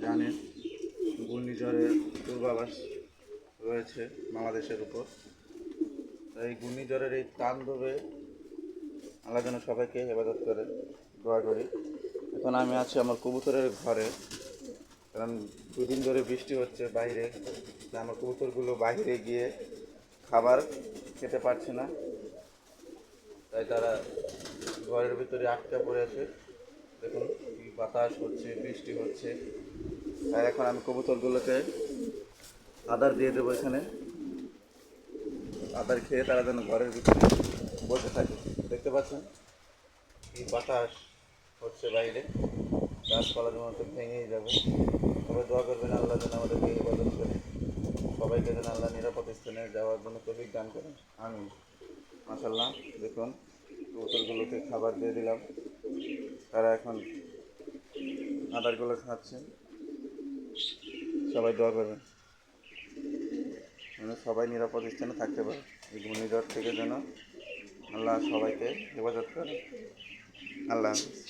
জানেন ঘূর্ণিঝড়ের পূর্বাভাস রয়েছে বাংলাদেশের উপর। তাই ঘূর্ণিঝড়ের এই তাণ্ডবে আল্লাহ যেন সবাইকে হেফাজত করে, দোয়া করি। এখন আমি আছি আমার কবুতরের ঘরে, কারণ দুদিন ধরে বৃষ্টি হচ্ছে বাইরে, আমার কবুতরগুলো বাইরে গিয়ে খাবার খেতে পারছে না, তাই তারা ঘরের ভিতরে আটকা পড়ে আছে। দেখুন কি বাতাস হচ্ছে, বৃষ্টি হচ্ছে। তাই এখন আমি কবুতরগুলোকে আদার দিয়ে দেবো এখানে, আদার খেয়ে তারা যেন ঘরের ভিতরে বসে থাকে। দেখতে পাচ্ছেন কি বাতাস হচ্ছে বাইরে, গাছপালা যেন তো ভেঙেই যাবে। সবাই দোয়া করবেন আল্লাহ যেন আমাদেরকে হেফাজত করে, সবাইকে যেন আল্লাহ নিরাপদ স্থানে যাওয়ার জন্য তৌফিক দান করেন। আমিন। মাশাআল্লাহ, দেখুন কবুতরগুলোকে খাবার দিয়ে দিলাম, তারা এখন আদারগুলো খাচ্ছেন। সবাই দোয়া করবেন যেন সবাই নিরাপদ স্থানে থাকতে পারে, এই ঘূর্ণিঝড় থেকে যেন আল্লাহ সবাইকে হেফাজত করে। আল্লাহ হাফিজ।